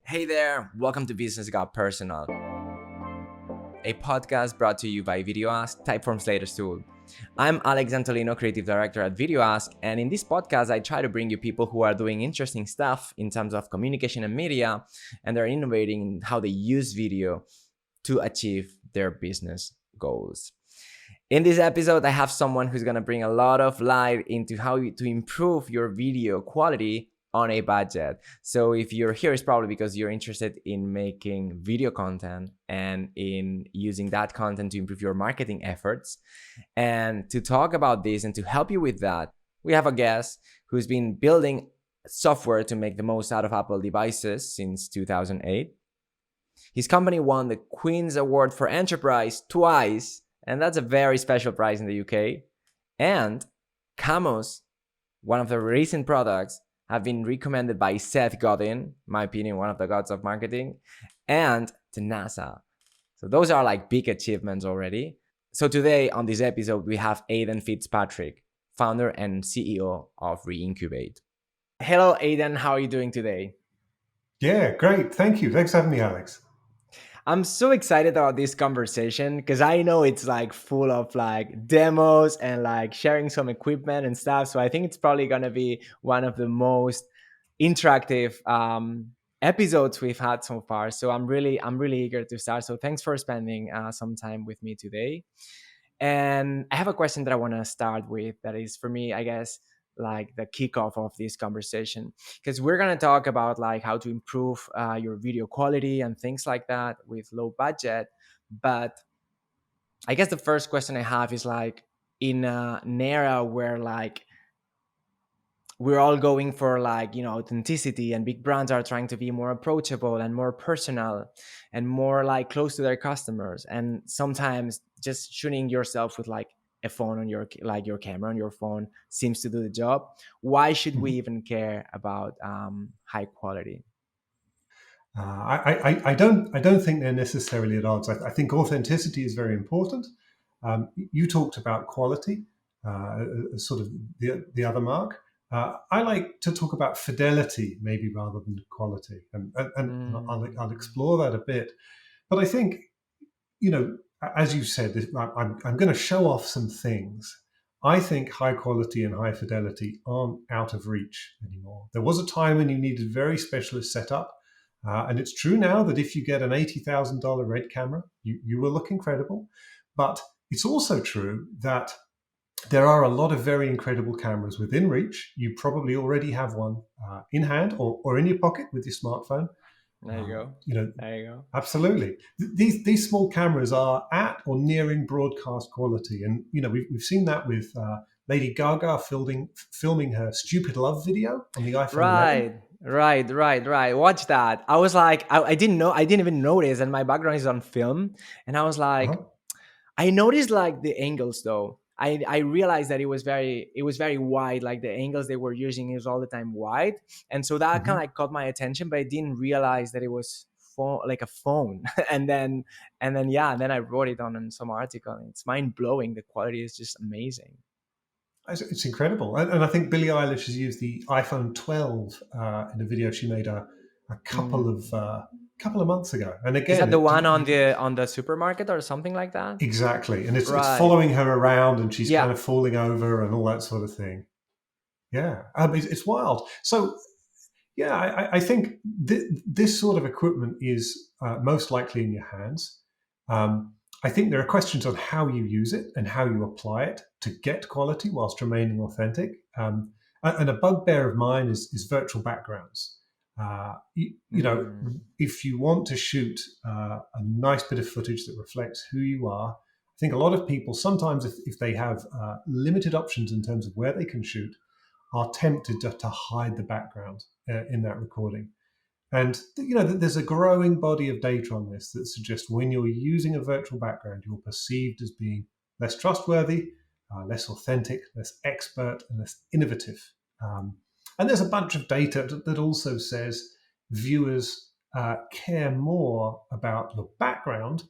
Hey there, welcome to Business Got Personal, a podcast brought to you by VideoAsk, Typeform's latest tool. I'm Antolino, Creative Director at VideoAsk, and in this podcast, I try to bring you people who are doing interesting stuff in terms of communication and media, and they're innovating in how they use video to achieve their business goals. In this episode, I have someone who's going to bring a lot of light into how to improve your video quality on a budget. So if you're here, it's probably because you're interested in making video content and in using that content to improve your marketing efforts. And to talk about this and to help you with that, we have a guest who's been building software to make the most out of Apple devices since 2008. His company won the Queen's Award for Enterprise twice, and that's a very special prize in the UK. And Camo's, one of the recent products, have been recommended by Seth Godin, in my opinion, one of the gods of marketing, and to NASA. So those are like big achievements already. So today on this episode, we have Aidan Fitzpatrick, founder and CEO of Reincubate. Hello, Aidan. How are you doing today? Yeah, great. Thank you. Thanks for having me, Alex. I'm so excited about this conversation because I know it's like full of like demos and like sharing some equipment and stuff. So I think it's probably going to be one of the most interactive episodes we've had so far. So I'm really eager to start. So thanks for spending some time with me today. And I have a question that I want to start with that is for me, I guess, like the kickoff of this conversation, because we're going to talk about like how to improve your video quality and things like that with low budget. But I guess the first question I have is like in an era where like we're all going for like, authenticity, and big brands are trying to be more approachable and more personal and more like close to their customers. And sometimes just shooting yourself with like a phone on your camera on your phone seems to do the job. Why should we even care about high quality? I don't think they're necessarily at odds. I think authenticity is very important. You talked about quality, as sort of the other mark. I like to talk about fidelity, maybe rather than quality, and I'll explore that a bit. But I think, as you said, I'm going to show off some things. I think high quality and high fidelity aren't out of reach anymore. There was a time when you needed very specialist setup. And it's true now that if you get an $80,000 red camera, you will look incredible. But it's also true that there are a lot of very incredible cameras within reach. You probably already have one in hand or in your pocket with your smartphone. There you go. There you go. Absolutely. These small cameras are at or nearing broadcast quality. And, we've seen that with Lady Gaga filming her Stupid Love video on the iPhone 11. Right. Watch that. I was like, I didn't even notice, and my background is on film, and I was like, I noticed like the angles though. I realized that it was very wide. Like the angles they were using is all the time wide, and so that kind of like caught my attention. But I didn't realize that it was like a phone. and then I wrote it on some article. And it's mind blowing. The quality is just amazing. It's incredible. And I think Billie Eilish has used the iPhone 12 in a video she made a couple of months ago. And again, is that the one on the supermarket or something like that? Exactly. And it's following her around, and she's kind of falling over and all that sort of thing. Yeah. It's wild. So, yeah, I think this sort of equipment is most likely in your hands. I think there are questions on how you use it and how you apply it to get quality whilst remaining authentic. And a bugbear of mine is virtual backgrounds. If you want to shoot a nice bit of footage that reflects who you are, I think a lot of people sometimes, if they have limited options in terms of where they can shoot, are tempted to hide the background in that recording. And there's a growing body of data on this that suggests when you're using a virtual background, you're perceived as being less trustworthy, less authentic, less expert, and less innovative. And there's a bunch of data that also says viewers care more about your background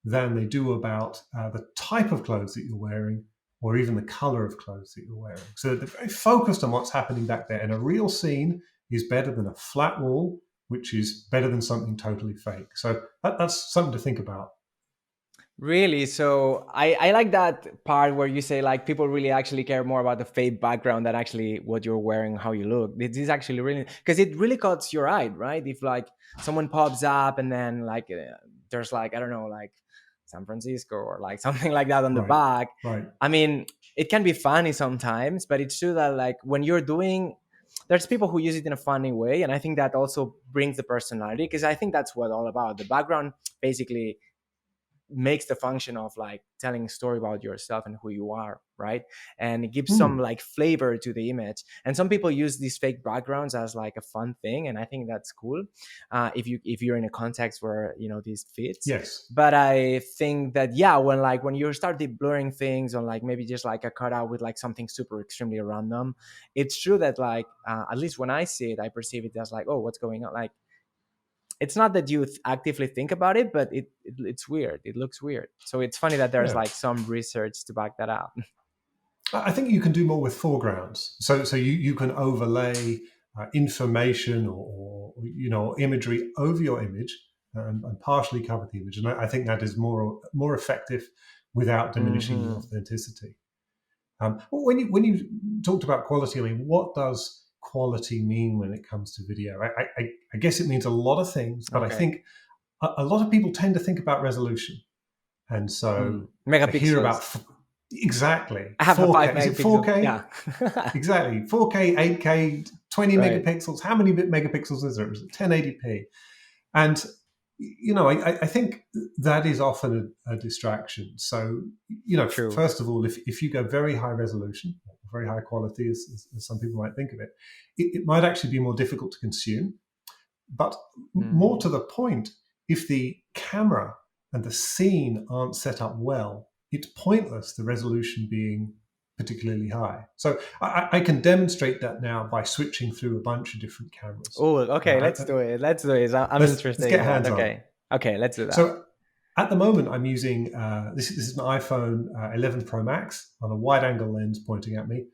than they do about the type of clothes that you're wearing or even the color of clothes that you're wearing. So they're very focused on what's happening back there. And a real scene is better than a flat wall which is better than something totally fake. So that's something to think about. Really? So I like that part where you say like people really actually care more about the fake background than actually what you're wearing, how you look. This is actually really, because it really caught your eye, right? If like someone pops up and then like there's like, I don't know, like San Francisco or like something like that on the Right, back. right. I mean, it can be funny sometimes, but it's true that like when you're doing, there's people who use it in a funny way. And I think that also brings the personality, because I think that's what all about. The background basically makes the function of like telling a story about yourself and who you are, right? And it gives some like flavor to the image. And some people use these fake backgrounds as like a fun thing, and I think that's cool if you're in a context where this fits. Yes. But I think that when you start blurring things on like maybe just like a cutout with like something super extremely random, it's true that like at least when I see it, I perceive it as like, oh, what's going on? Like, it's not that you actively think about it, but it's weird. It looks weird. So it's funny that there's like some research to back that up. I think you can do more with foregrounds. So you can overlay information or imagery over your image and partially cover the image. And I think that is more effective without diminishing the authenticity. When you talked about quality, I mean, what does quality mean when it comes to video? I guess it means a lot of things, but I think a lot of people tend to think about resolution, and so megapixels. They hear about exactly. I have 4K. A 5 megapixels. Is it 4K? Yeah, exactly. 4K, 8K, 20 megapixels. How many megapixels is there? Is it 1080p? And I think that is often a distraction. So, first of all, if you go very high resolution, very high quality, as some people might think of it, it might actually be more difficult to consume. But more to the point, if the camera and the scene aren't set up well, it's pointless, the resolution being particularly high. So I can demonstrate that now by switching through a bunch of different cameras. Oh, okay, let's do it. I'm interested. Let's get hands on. Okay, let's do that. So at the moment, I'm using, this is an iPhone 11 Pro Max on a wide-angle lens pointing at me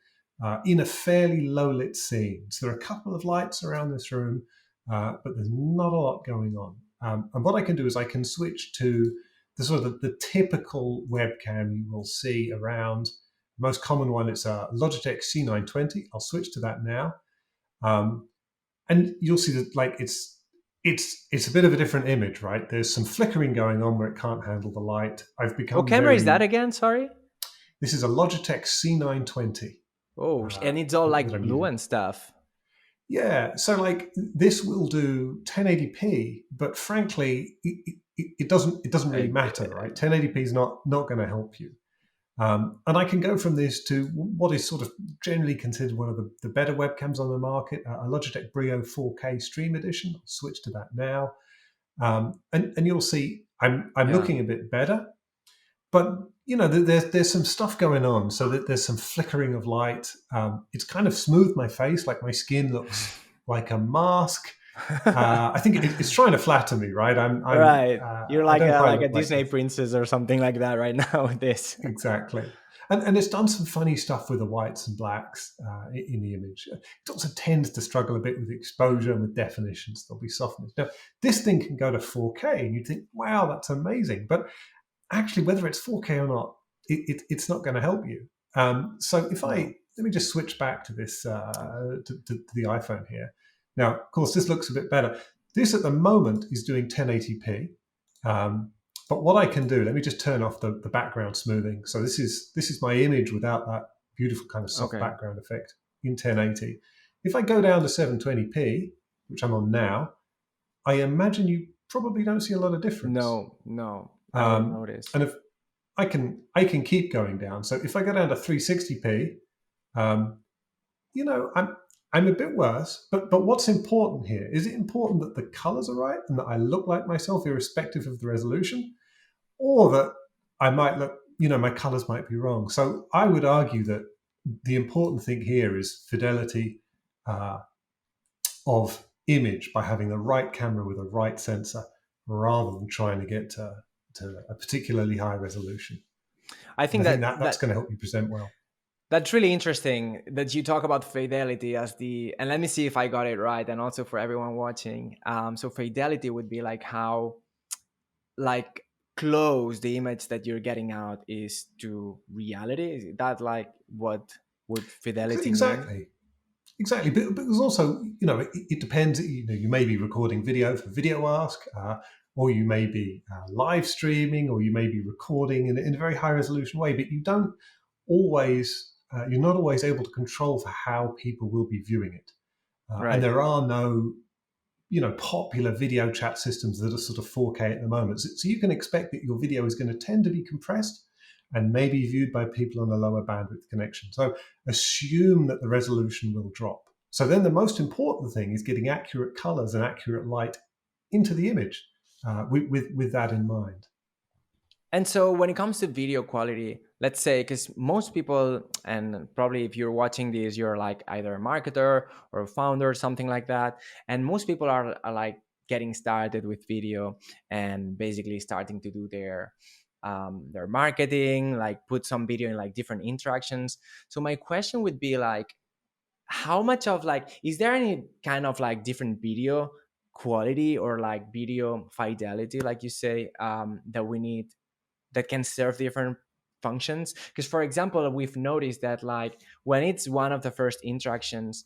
in a fairly low-lit scene. So there are a couple of lights around this room, but there's not a lot going on. And what I can do is I can switch to the sort of the typical webcam you will see around. The most common one, it's a Logitech C920. I'll switch to that now. And you'll see that like it's a bit of a different image, right? There's some flickering going on where it can't handle the light. I've become What camera is that again? Sorry? This is a Logitech C920. Oh, and it's all like blue and stuff. Yeah, so like this will do 1080p, but frankly, it doesn't really matter, right? 1080p is not going to help you. And I can go from this to what is sort of generally considered one of the better webcams on the market, a Logitech Brio 4K Stream Edition. I'll switch to that now, and you'll see I'm looking a bit better, but there's some stuff going on. So that there's some flickering of light. It's kind of smoothed my face, like my skin looks like a mask. I think it's trying to flatter me, right? I'm right. You're like a Disney princess or something like that right now with this. Exactly. And it's done some funny stuff with the whites and blacks in the image. It also tends to struggle a bit with exposure and with definitions. There'll be softness. Now, this thing can go to 4K, and you think, wow, that's amazing. But actually, whether it's 4K or not, it's not going to help you. So let me just switch back to this, to the iPhone here. Now, of course, this looks a bit better. This at the moment is doing 1080p. But what I can do, let me just turn off the background smoothing. So this is my image without that beautiful kind of soft background effect in 1080. If I go down to 720p, which I'm on now, I imagine you probably don't see a lot of difference. No, I don't notice. And if I can keep going down. So if I go down to 360p, I'm a bit worse, but what's important here? Is it important that the colors are right and that I look like myself irrespective of the resolution? Or that I might look, my colors might be wrong? So I would argue that the important thing here is fidelity of image by having the right camera with the right sensor rather than trying to get to a particularly high resolution. I think that's going to help you present well. That's really interesting that you talk about fidelity as the, and let me see if I got it right, and also for everyone watching. So fidelity would be like how like close the image that you're getting out is to reality. Is that like what would fidelity mean? Exactly. Exactly, but there's also, it depends. You may be recording video for VideoAsk, or you may be live streaming, or you may be recording in a very high resolution way. But you're not always able to control for how people will be viewing it. And Right. there are no, popular video chat systems that are sort of 4K at the moment. So you can expect that your video is going to tend to be compressed and maybe viewed by people on a lower bandwidth connection. So assume that the resolution will drop. So then the most important thing is getting accurate colors and accurate light into the image with that in mind. And so when it comes to video quality, let's say, because most people, and probably if you're watching this, you're like either a marketer or a founder or something like that. And most people are like getting started with video and basically starting to do their marketing, like put some video in like different interactions. So my question would be like, how much of like, is there any kind of like different video quality or like video fidelity, like you say, that we need, that can serve different functions? Because for example, we've noticed that like when it's one of the first interactions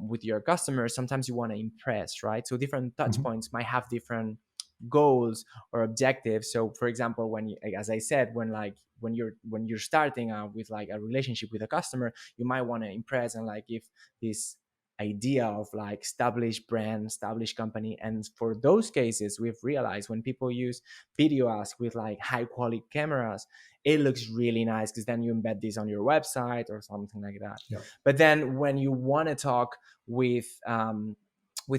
with your customers, sometimes you want to impress, right? So different touch Mhm. points might have different goals or objectives. So for example, when you, as I said, when like when you're starting out with like a relationship with a customer, you might want to impress and like give this idea of like established brand, established company. And for those cases, we've realized when people use VideoAsk with like high quality cameras, it looks really nice because then you embed this on your website or something like that. Yeah. But then when you want to talk with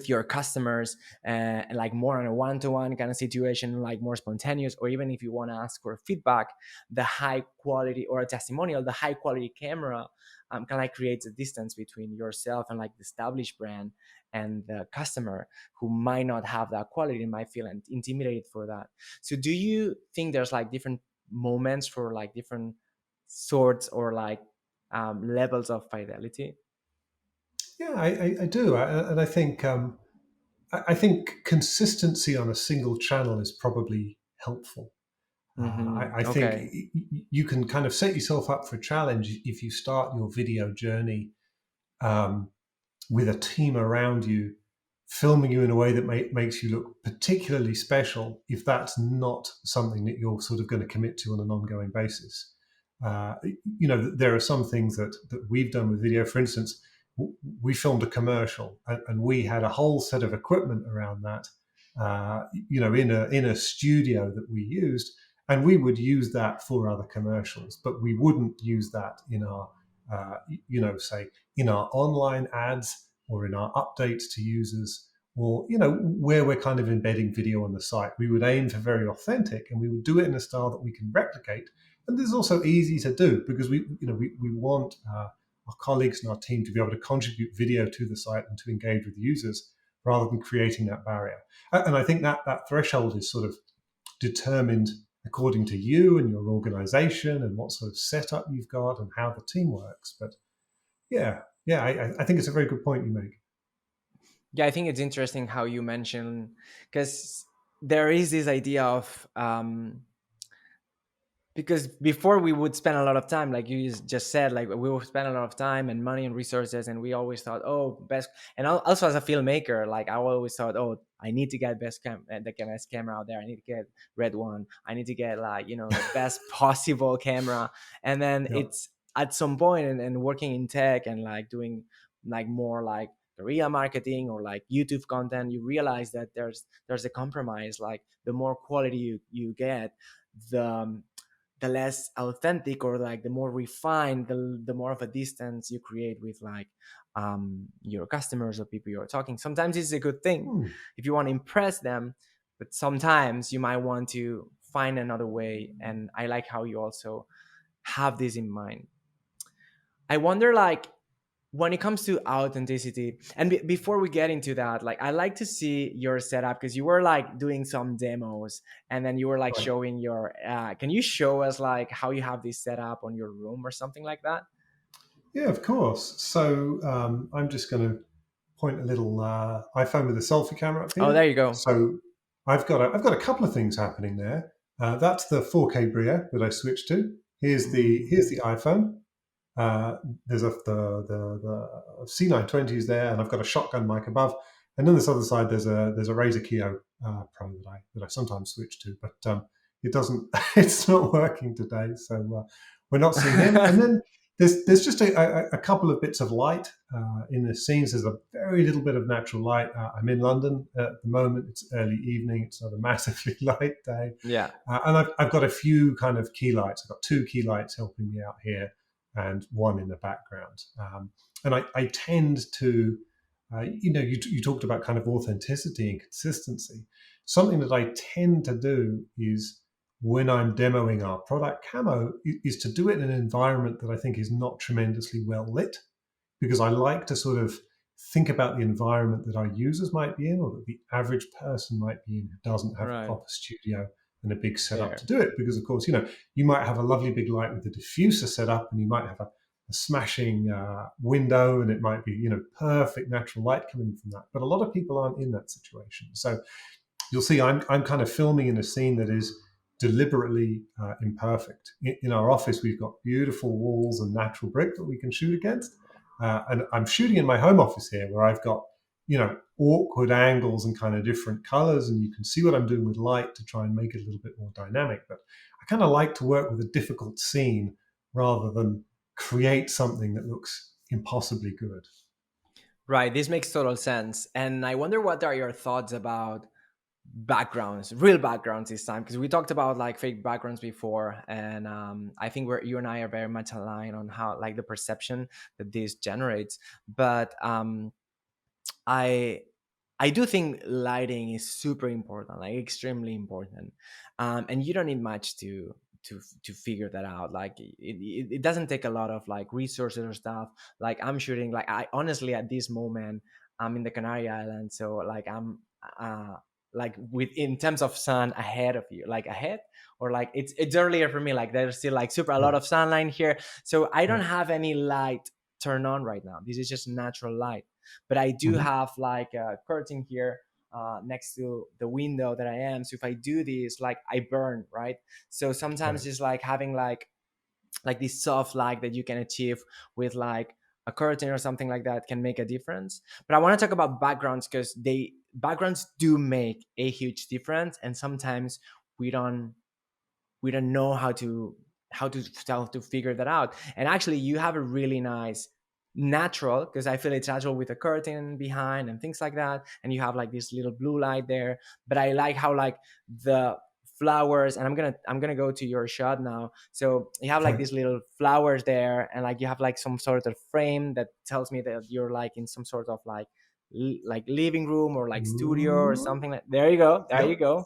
your customers, like more on a one-to-one kind of situation, like more spontaneous, or even if you want to ask for feedback, the high quality or a testimonial, the high quality camera kind of like creates a distance between yourself and like the established brand and the customer who might not have that quality and might feel intimidated for that. So do you think there's like different moments for like different sorts or like levels of fidelity? Yeah, I do, and I think consistency on a single channel is probably helpful. I think Okay. you can kind of set yourself up for a challenge if you start your video journey um, with a team around you, filming you in a way that makes you look particularly special. If that's not something that you're sort of going to commit to on an ongoing basis, uh, there are some things that we've done with video. For instance, we filmed a commercial, and we had a whole set of equipment around that. In a studio that we used, and we would use that for other commercials, but we wouldn't use that in our, say in our online ads or in our updates to users, or where we're kind of embedding video on the site. We would aim for very authentic, and we would do it in a style that we can replicate. And this is also easy to do because we want our colleagues and our team to be able to contribute video to the site and to engage with users rather than creating that barrier. And I think that threshold is sort of determined according to you and your organization and what sort of setup you've got and how the team works. But yeah, I think it's a very good point you make. Yeah, I think it's interesting how you mention, because there is this idea of because before we would spend a lot of time, like you just said, like we would spend a lot of time and money and resources, and we always thought, oh, best. And also as a filmmaker, like I always thought, oh, I need to get the best camera out there, I need to get red one, I need to get like the best possible camera. And then Yeah. it's at some point, and working in tech and like doing like more like guerrilla marketing or like YouTube content, you realize that there's a compromise. Like the more quality you get, the the less authentic, or like the more refined, the more of a distance you create with like your customers or people you're talking. Sometimes it's a good thing Hmm. if you want to impress them, but sometimes you might want to find another way. And I like how you also have this in mind. I wonder, like, when it comes to authenticity, and before we get into that, like I like to see your setup, because you were like doing some demos, and then you were like Right. showing your can you show us like how you have this set up on your room or something like that? Yeah, of course. So I'm just going to point a little iPhone with a selfie camera up Oh, here. there you go. So I've got a couple of things happening there. That's the 4K Brio that I switched to. Here's the iPhone. Uh, there's the C920 is there, and I've got a shotgun mic above. And on this other side, there's a Razer Keo Pro that I sometimes switch to, but it doesn't. It's not working today, so we're not seeing him. And then there's just a couple of bits of light in the scenes. There's a very little bit of natural light. I'm in London at the moment. It's early evening. It's not a massively light day, Yeah. and I've got a few kind of key lights. I've got two key lights helping me out here and one in the background. And I tend to, you talked about kind of authenticity and consistency. Something that I tend to do is when I'm demoing our product, Camo, is to do it in an environment that I think is not tremendously well lit, because I like to sort of think about the environment that our users might be in, or that the average person might be in who doesn't have a Right. proper studio and a big setup Fair. to do it. Because of course, you might have a lovely big light with the diffuser set up, and you might have a smashing window, and it might be perfect natural light coming from that. But a lot of people aren't in that situation, so you'll see I'm kind of filming in a scene that is deliberately imperfect. In our office, we've got beautiful walls and natural brick that we can shoot against. And I'm shooting in my home office here, where I've got, awkward angles and kind of different colors, and you can see what I'm doing with light to try and make it a little bit more dynamic. But I kind of like to work with a difficult scene rather than create something that looks impossibly good. Right. This makes total sense. And I wonder what are your thoughts about backgrounds, real backgrounds this time, because we talked about like fake backgrounds before, and I think you and I are very much aligned on how like the perception that this generates. But I I do think lighting is super important, like extremely important, and you don't need much to figure that out. Like it doesn't take a lot of like resources or stuff. Like I'm shooting, like I honestly at this moment I'm in the Canary Islands, so like I'm uh like with in terms of sun ahead of you, like ahead, or like it's earlier for me. Like there's still like super a lot Yeah, of sunlight here, so I don't yeah. have any light turned on right now. This is just natural light, but I do Mhm. have like a curtain here next to the window that I am. So if I do this, like I burn, right? So sometimes Right. it's like having like this soft light that you can achieve with like a curtain or something like that can make a difference. But I want to talk about backgrounds because they backgrounds do make a huge difference, and sometimes we don't we don't know how to figure that out. And actually you have a really nice natural, because I feel it's natural with a curtain behind and things like that, and you have like this little blue light there. But I like how like the flowers, and I'm gonna go to your shot now. So you have like Right. these little flowers there, and like you have like some sort of frame that tells me that you're like in some sort of like like living room or like studio or Ooh. something. Like there you go, there you Yep. go.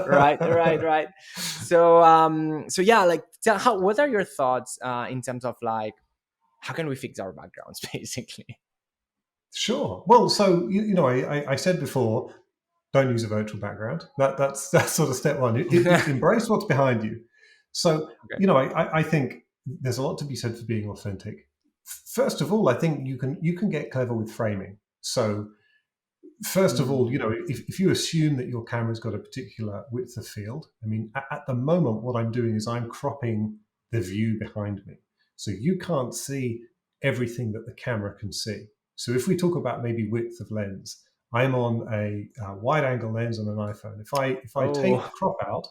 Right, right, right. So so yeah, like how what are your thoughts in terms of like how can we fix our backgrounds basically? Sure. Well, so I said before, don't use a virtual background. That's sort of step one. Embrace what's behind you. So Okay. I think there's a lot to be said for being authentic. First of all, I think you can get clever with framing. So first of all, Mm. if you assume that your camera's got a particular width of field, I mean, at the moment, what I'm doing is I'm cropping the view behind me. So you can't see everything that the camera can see. So if we talk about maybe width of lens, I'm on a wide angle lens on an iPhone. If I take the Oh, crop out,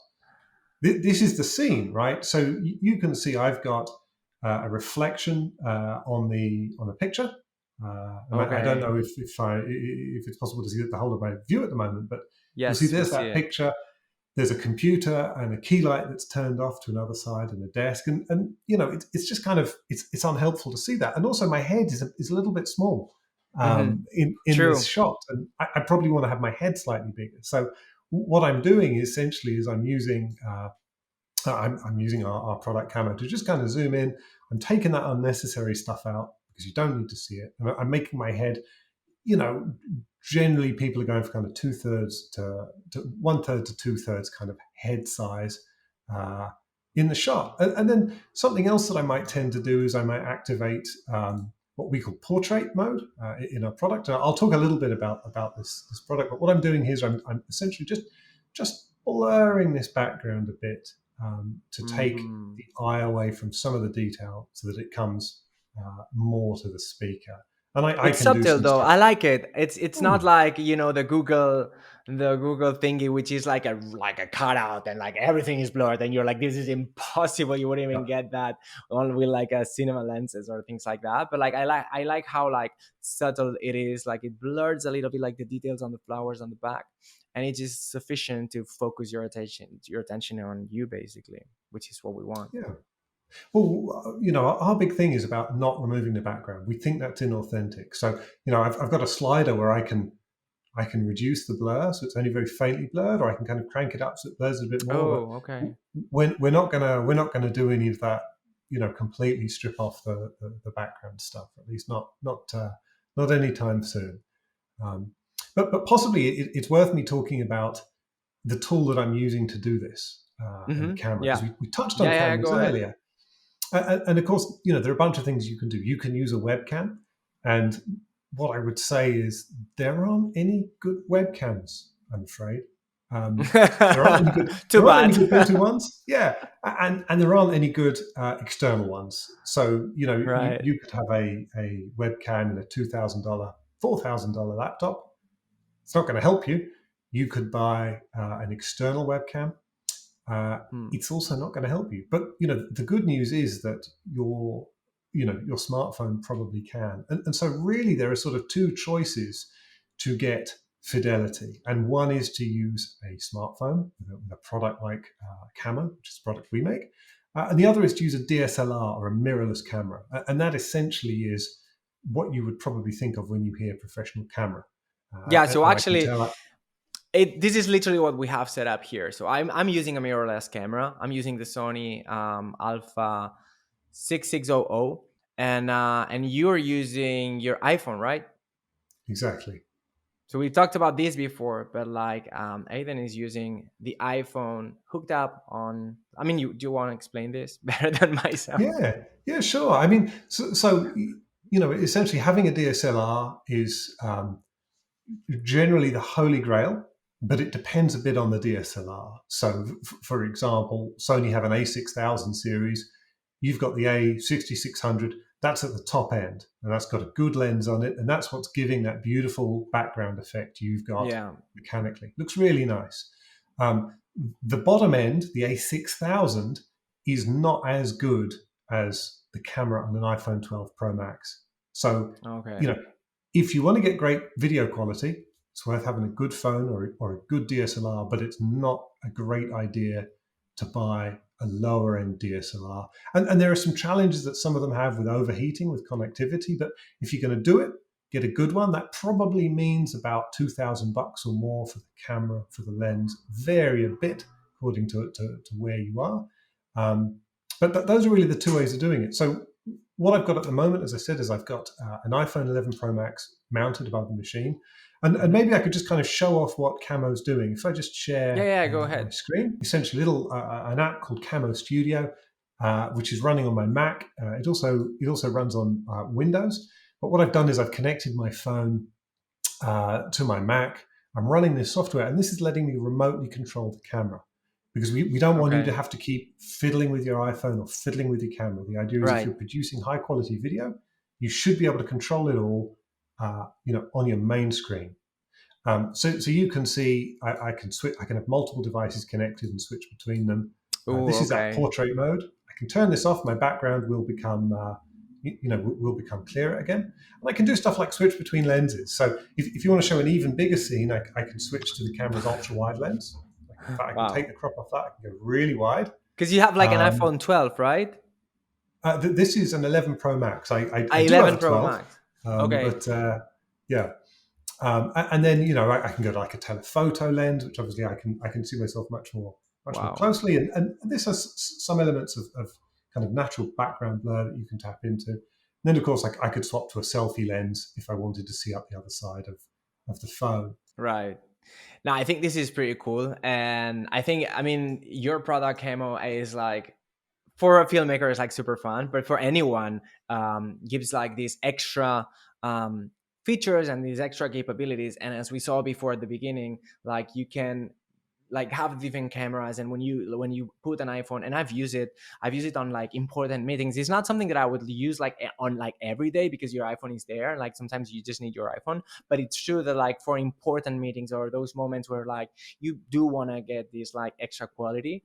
this is the scene, right? So you can see I've got a reflection on the picture. And I don't okay. know if it's possible to see the whole of my view at the moment, but you'll see Yes, we there's see that it. picture. There's a computer and a key light that's turned off to another side, and a desk, and it's just kind of it's unhelpful to see that. And also, my head is a little bit small Hmm. in this True. shot, and I probably want to have my head slightly bigger. So what I'm doing essentially is I'm using our product Camo to just kind of zoom in. I'm taking that unnecessary stuff out because you don't need to see it. And I'm making my head, you know, generally people are going for kind of 2/3 to 1/3 to 2/3 kind of head size. Uh, in the shot. And then something else that I might tend to do is I might activate what we call portrait mode in a product. I'll talk a little bit about this product, but what I'm doing here is I'm essentially just blurring this background a bit to take the eye away from some of the detail so that it comes more to the speaker. And I It's can do subtle some though. stuff. I like it. It's not like, the Google thingy, which is like a cutout and like everything is blurred and you're like, this is impossible. You wouldn't even Yeah. get that on with like a cinema lenses or things like that. But like I like how like subtle it is. Like it blurs a little bit like the details on the flowers on the back. And it's just sufficient to focus your attention on you basically, which is what we want. Yeah. Well, our big thing is about not removing the background. We think that's inauthentic. So, I've got a slider where I can reduce the blur, so it's only very faintly blurred, or I can kind of crank it up so it blurs a bit more. Oh, okay. But we're not gonna do any of that. Completely strip off the background stuff. At least not anytime soon. Um, but possibly it's worth me talking about the tool that I'm using to do this in the camera, because Yeah. we touched on Yeah, cameras go ahead. earlier. And of course, there are a bunch of things you can do. You can use a webcam. And what I would say is there aren't any good webcams, I'm afraid. There aren't any good Too go-to bad. ones. Yeah. And there aren't any good external ones. So, Right. you could have a webcam in a $2,000, $4,000 laptop. It's not going to help you. You could buy an external webcam. It's also not going to help you. But the good news is that your smartphone probably can. And so really there are sort of two choices to get fidelity. And one is to use a smartphone with a product like Camo, which is a product we make. And the other is to use a DSLR or a mirrorless camera. And that essentially is what you would probably think of when you hear professional camera. Yeah. And So I can actually, tell. this is literally what we have set up here. So I'm using a mirrorless camera. I'm using the Sony Alpha 6600, and you're using your iPhone, right? Exactly. So we talked about this before, but like Aidan is using the iPhone hooked up on. I mean, do you want to explain this better than myself? Yeah, sure. I mean, so essentially having a DSLR is generally the holy grail, but it depends a bit on the DSLR. So, for example, Sony have an A6000 series. You've got the A6600. That's at the top end, and that's got a good lens on it, and that's what's giving that beautiful background effect you've got Yeah. mechanically. Looks really nice. Um, the bottom end, the A6000, is not as good as the camera on an iPhone 12 Pro Max. So, Okay. you know, if you want to get great video quality, it's worth having a good phone or a good DSLR, but it's not a great idea to buy a lower end DSLR. And there are some challenges that some of them have with overheating, with connectivity. But if you're going to do it, get a good one. That probably means about $2,000 or more for the camera, for the lens. Vary a bit according to where you are. But those are really the two ways of doing it. So what I've got at the moment, as I said, is I've got an iPhone 11 Pro Max mounted above the machine. And maybe I could just kind of show off what Camo's doing. If I just share Yeah. Go my ahead. screen, essentially an app called Camo Studio, which is running on my Mac. It also runs on Windows. But what I've done is I've connected my phone to my Mac. I'm running this software, and this is letting me remotely control the camera, because we don't want you to Okay. have to keep fiddling with your iPhone or fiddling with your camera. The idea is if Right. you're producing high quality video, you should be able to control it all, on your main screen. So you can see I can switch. I can have multiple devices connected and switch between them. Oh, This is that okay. portrait mode. I can turn this off. My background will become will become clearer again. And I can do stuff like switch between lenses. So if you want to show an even bigger scene, I can switch to the camera's ultra wide lens. In fact, I can take Wow. the crop off that. I can go really wide. Because you have like an Um, iPhone 12, right? this is an 11 Pro Max. I do have 11 a Pro 12, Max. Okay. but yeah. And then I can go to like a telephoto lens, which obviously I can see myself much more Wow. closely. And this has some elements of kind of natural background blur that you can tap into. And then of course I could swap to a selfie lens if I wanted to see up the other side of the phone. Right. Now, I think this is pretty cool. And I mean, your product, Camo, is like for a filmmaker it's like super fun, but for anyone, gives like these extra um, features and these extra capabilities. And as we saw before at the beginning, like you can like have different cameras, and when you put an iPhone, and I've used it on like important meetings. It's not something that I would use like on like every day, because your iPhone is there, like sometimes you just need your iPhone. But it's true that like for important meetings or those moments where like you do want to get this like extra quality,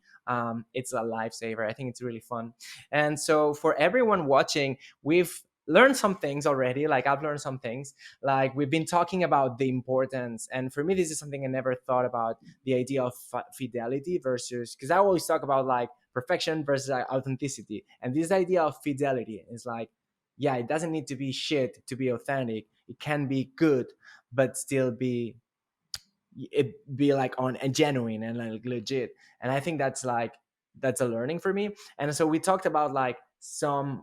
it's a lifesaver. I think it's really fun. And so for everyone watching, we've learned some things already. Like I've learned some things. Like we've been talking about the importance, and for me this is something I never thought about, the idea of fidelity versus, because I always talk about like perfection versus authenticity. And this idea of fidelity is like, yeah, it doesn't need to be shit to be authentic. It can be good, but still be like on and genuine and like legit. And I think that's a learning for me. And so we talked about like some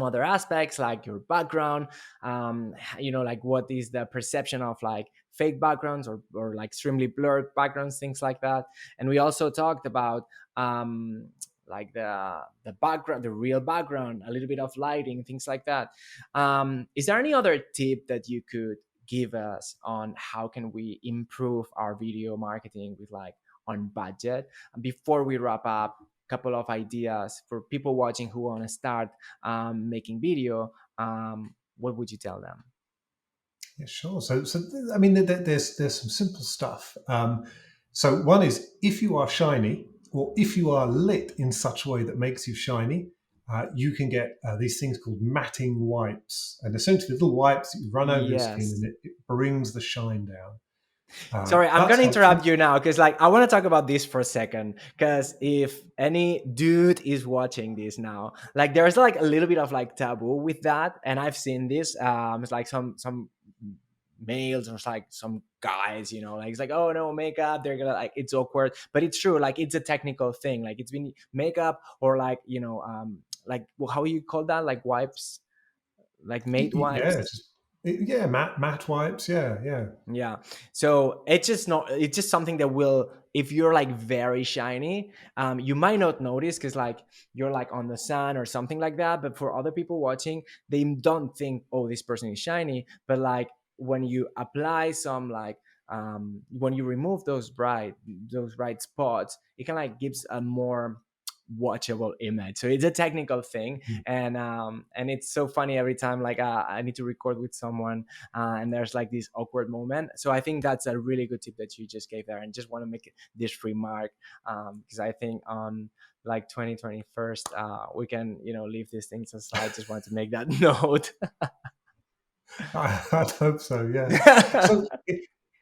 other aspects, like your background, like what is the perception of like fake backgrounds, or like extremely blurred backgrounds, things like that. And we also talked about like the background, the real background, a little bit of lighting, things like that. Is there any other tip that you could give us on how can we improve our video marketing with like on budget? And before we wrap up, a couple of ideas for people watching who want to start making video. What would you tell them? Yeah, sure. So I mean, there's some simple stuff. So one is, if you are shiny, or if you are lit in such a way that makes you shiny, you can get these things called matting wipes, and essentially little wipes that you run over your skin, Yes. and it brings the shine down. Sorry, I'm That's gonna interrupt helpful. you now because like I want to talk about this for a second. Because if any dude is watching this now, like there's like a little bit of like taboo with that, and I've seen this. It's like some males or it's like some guys, like it's like, oh no, makeup, they're gonna like, it's awkward. But it's true, like it's a technical thing. Like it's been makeup or like like how you call that, like wipes, like mate Yeah, wipes. yeah, matte wipes. Yeah, yeah. Yeah. So it's just something that will, if you're like very shiny, you might not notice because like you're like on the sun or something like that. But for other people watching, they don't think, oh, this person is shiny. But like when you apply some like, when you remove those bright spots, it kind of like gives a more watchable image. So it's a technical thing. And it's so funny every time like I need to record with someone, and there's like this awkward moment. So I think that's a really good tip that you just gave there, and just want to make this remark, because I think on like 2021st, we can leave these things aside. Just wanted to make that note. I'd hope so. Yeah. So,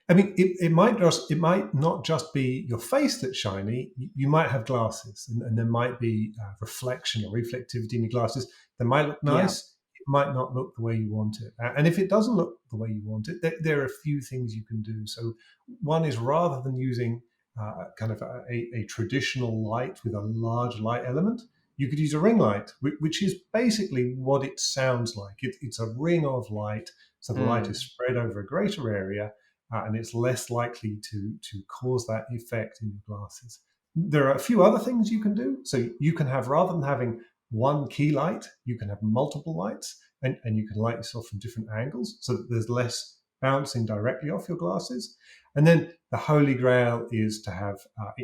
I mean, it might not just be your face that's shiny. You might have glasses, and there might be reflection or reflectivity in your glasses. They might look Yeah. nice. It might not look the way you want it. And if it doesn't look the way you want it, there are a few things you can do. So, one is, rather than using kind of a traditional light with a large light element, you could use a ring light, which is basically what it sounds like. It's a ring of light, so the light is Mm. spread over a greater area, and it's less likely to cause that effect in your glasses. There are a few other things you can do. So you can have, rather than having one key light, you can have multiple lights, and you can light yourself from different angles so that there's less bouncing directly off your glasses. And then the holy grail is to have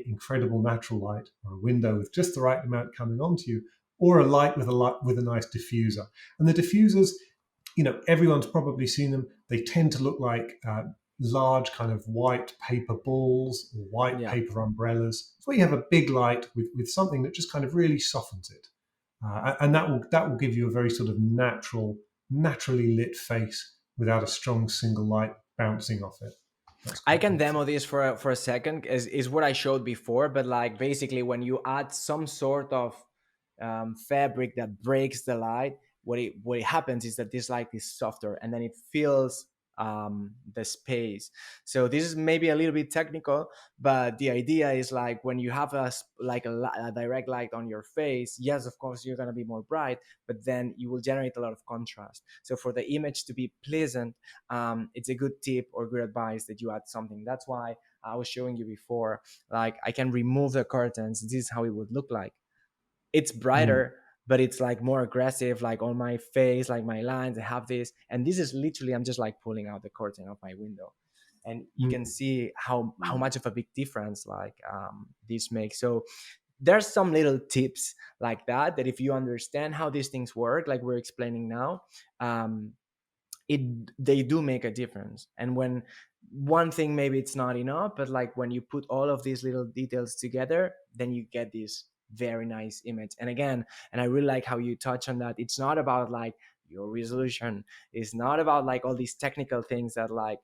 incredible natural light, or a window with just the right amount coming onto you, or a light with a nice diffuser. And the diffusers, everyone's probably seen them. They tend to look like large kind of white paper balls or white Yeah. paper umbrellas. So you have a big light with something that just kind of really softens it, and that will give you a very sort of naturally lit face without a strong single light bouncing off it. That's I quite can helpful. demo this for a second. Is what I showed before, but like basically when you add some sort of fabric that breaks the light, what it happens is that this light is softer, and then it fills the space. So this is maybe a little bit technical, but the idea is like when you have a direct light on your face, yes, of course you're gonna be more bright, but then you will generate a lot of contrast. So for the image to be pleasant, it's a good tip or good advice that you add something. That's why I was showing you before, like I can remove the curtains. This is how it would look like. it's brighter, but it's like more aggressive, like on my face, like my lines, I have this. And this is literally, I'm just like pulling out the curtain of my window. And you can see how much of a big difference like this makes. So there's some little tips like that if you understand how these things work, like we're explaining now, um, it they do make a difference. And when one thing maybe it's not enough, but like when you put all of these little details together, then you get this very nice image. And again, and I really like how you touch on that, it's not about like your resolution, it's not about like all these technical things that like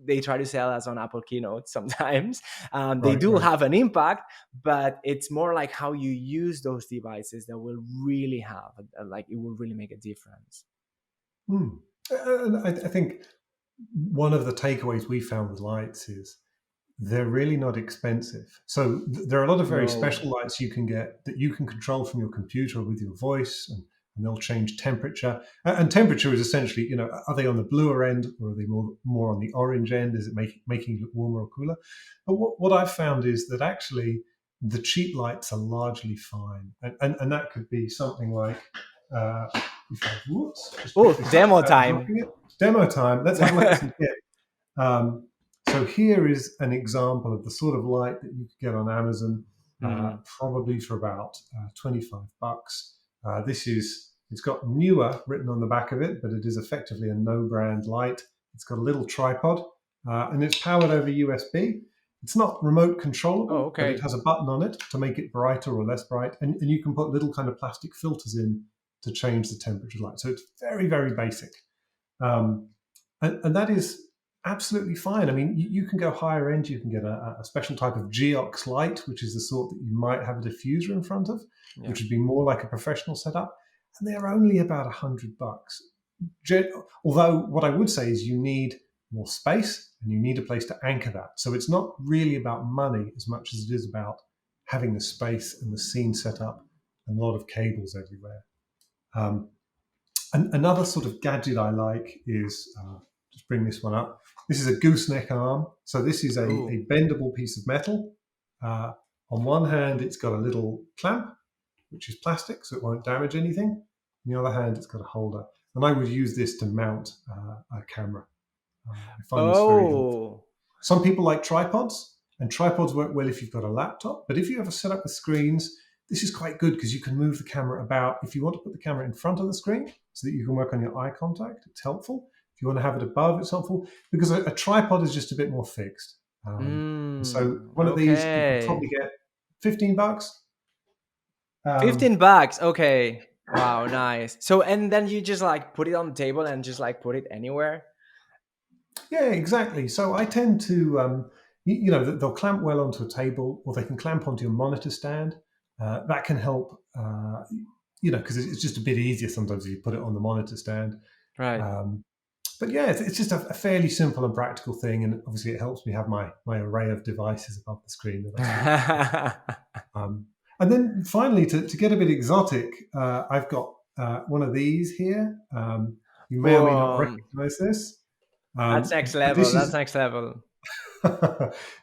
they try to sell us on Apple keynote sometimes. They Right, do right. have an impact, but it's more like how you use those devices that will really have like it will really make a difference. And I think one of the takeaways we found with lights is they're really not expensive. So there are a lot of very No. special lights you can get that you can control from your computer with your voice, and they'll change temperature. And temperature is essentially, are they on the bluer end or are they more on the orange end? Is it making it look warmer or cooler? But what I've found is that actually the cheap lights are largely fine. And that could be something like, if I just pick Oh, this up demo without time. dropping it. Demo time. Let's have a look at some kit. So here is an example of the sort of light that you could get on Amazon, probably for about $25. It's got newer written on the back of it, but it is effectively a no-brand light. It's got a little tripod, and it's powered over USB. It's not remote Oh, controllable, but it okay. has a button on it to make it brighter or less bright, and you can put little kind of plastic filters in to change the temperature of light. So it's very, very basic. Um, and that is absolutely fine. I mean, you can go higher end. You can get a special type of Geox light, which is the sort that you might have a diffuser in front of, Yeah. which would be more like a professional setup. And they're only about $100. Although what I would say is you need more space and you need a place to anchor that. So it's not really about money as much as it is about having the space and the scene set up and a lot of cables everywhere. And another sort of gadget I like is, just bring this one up. This is a gooseneck arm. So this is a bendable piece of metal. On one hand, it's got a little clamp, which is plastic, so it won't damage anything. On the other hand, it's got a holder. And I would use this to mount a camera. I find this very helpful. Some people like tripods, and tripods work well if you've got a laptop. But if you have a setup with screens, this is quite good because you can move the camera about. If you want to put the camera in front of the screen so that you can work on your eye contact, it's helpful. If you want to have it above, it's helpful because a tripod is just a bit more fixed. So one of these you can probably get $15. $15. Okay. Wow, nice. So and then you just like put it on the table and just like put it anywhere. Yeah, exactly. So I tend to, they'll clamp well onto a table, or they can clamp onto your monitor stand. That can help, because it's just a bit easier sometimes if you put it on the monitor stand. Right. But yeah, it's just a fairly simple and practical thing, and obviously it helps me have my array of devices above the screen. And then finally, to get a bit exotic, I've got one of these here. You may or may not recognize this. That's next But level. this That's is next level.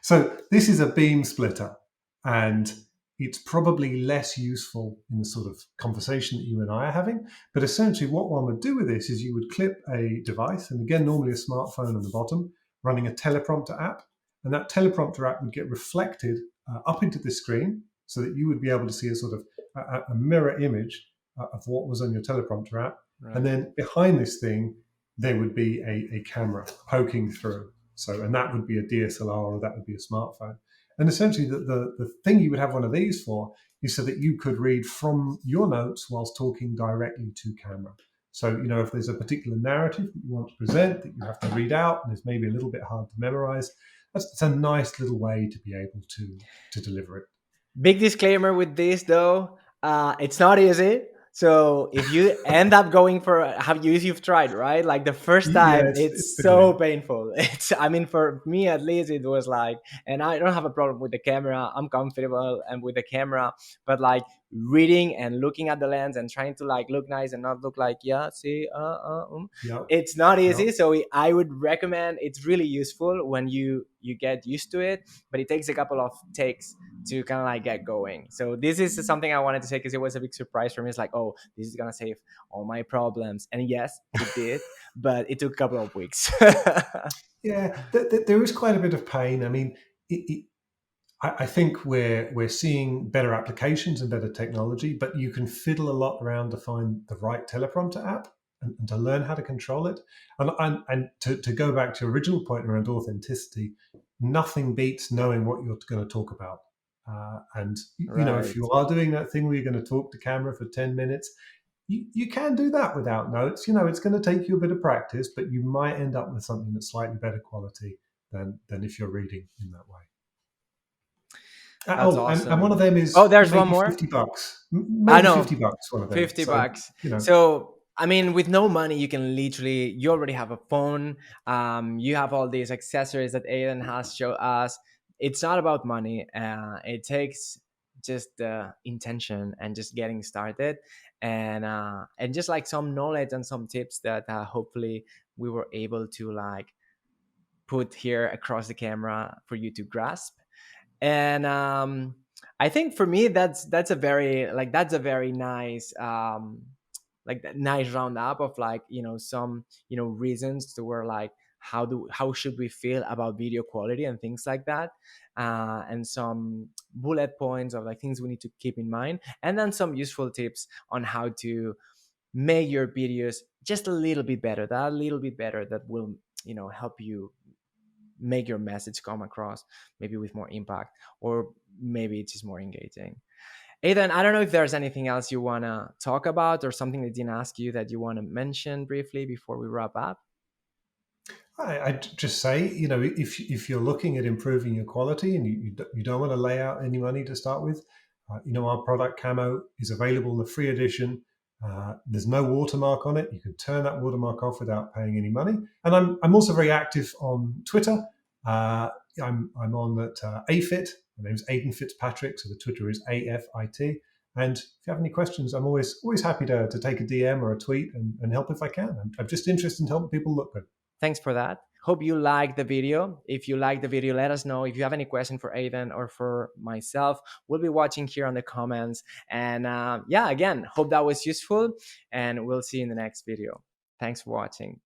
so this is a beam splitter, and it's probably less useful in the sort of conversation that you and I are having. But essentially, what one would do with this is you would clip a device, and again, normally a smartphone on the bottom, running a teleprompter app, and that teleprompter app would get reflected up into the screen, so that you would be able to see a sort of a mirror image of what was on your teleprompter app, and then behind this thing there would be a camera poking through. So, and that would be a DSLR or that would be a smartphone. And essentially, the thing you would have one of these for is so that you could read from your notes whilst talking directly to camera. So, if there's a particular narrative that you want to present that you have to read out and is maybe a little bit hard to memorize, that's a nice little way to be able to deliver it. Big disclaimer with this though, it's not easy. So if you end up going for you've tried, right? Like the first Yeah, time, it's it's so brilliant. painful. I mean, for me at least, it was like, and I don't have a problem with the camera. I'm comfortable and with the camera, but like reading and looking at the lens and trying to like look nice and not look like, Yep. it's not easy. Yep. So I would recommend, it's really useful when you get used to it, but it takes a couple of takes to kind of like get going. So this is something I wanted to say because it was a big surprise for me. It's like, oh, this is gonna save all my problems, and yes, it did, but it took a couple of weeks. Yeah, there is quite a bit of pain. I mean, I think we're seeing better applications and better technology, but you can fiddle a lot around to find the right teleprompter app and to learn how to control it. And to go back to your original point around authenticity, nothing beats knowing what you're going to talk about. And you know, if Right. you are doing that thing where you're going to talk to camera for 10 minutes, you can do that without notes. You know, it's going to take you a bit of practice, but you might end up with something that's slightly better quality than if you're reading in that way. That's And one awesome. of them is Oh, there's one maybe more. $50, I maybe know, $50. One of them. 50 So bucks. you know, So, I mean, with no money, you can literally, you already have a phone. You have all these accessories that Aidan has shown us. It's not about money. It takes just the intention and just getting started, and just like some knowledge and some tips that hopefully we were able to like put here across the camera for you to grasp. And I think for me that's a very like that's a very nice like that nice roundup of like, you know, some, you know, reasons to where like how should we feel about video quality and things like that, and some bullet points of like things we need to keep in mind, and then some useful tips on how to make your videos just a little bit better, that a little bit better that will, you know, help you make your message come across maybe with more impact, or maybe it's just more engaging. Aidan, I don't know if there's anything else you want to talk about or something that didn't ask you that you want to mention briefly before we wrap up. I'd just say, you know, if you're looking at improving your quality and you don't want to lay out any money to start with, you know, our product Camo is available in the free edition. There's no watermark on it. You can turn that watermark off without paying any money. And I'm also very active on Twitter. I'm on at AFIT. My name's Aidan Fitzpatrick, so the Twitter is AFIT. And if you have any questions, I'm always happy to take a DM or a tweet and help if I can. I'm just interested in helping people look good. Thanks for that. Hope you liked the video. If you liked the video, let us know. If you have any question for Aidan or for myself, we'll be watching here on the comments. And yeah, again, hope that was useful, and we'll see you in the next video. Thanks for watching.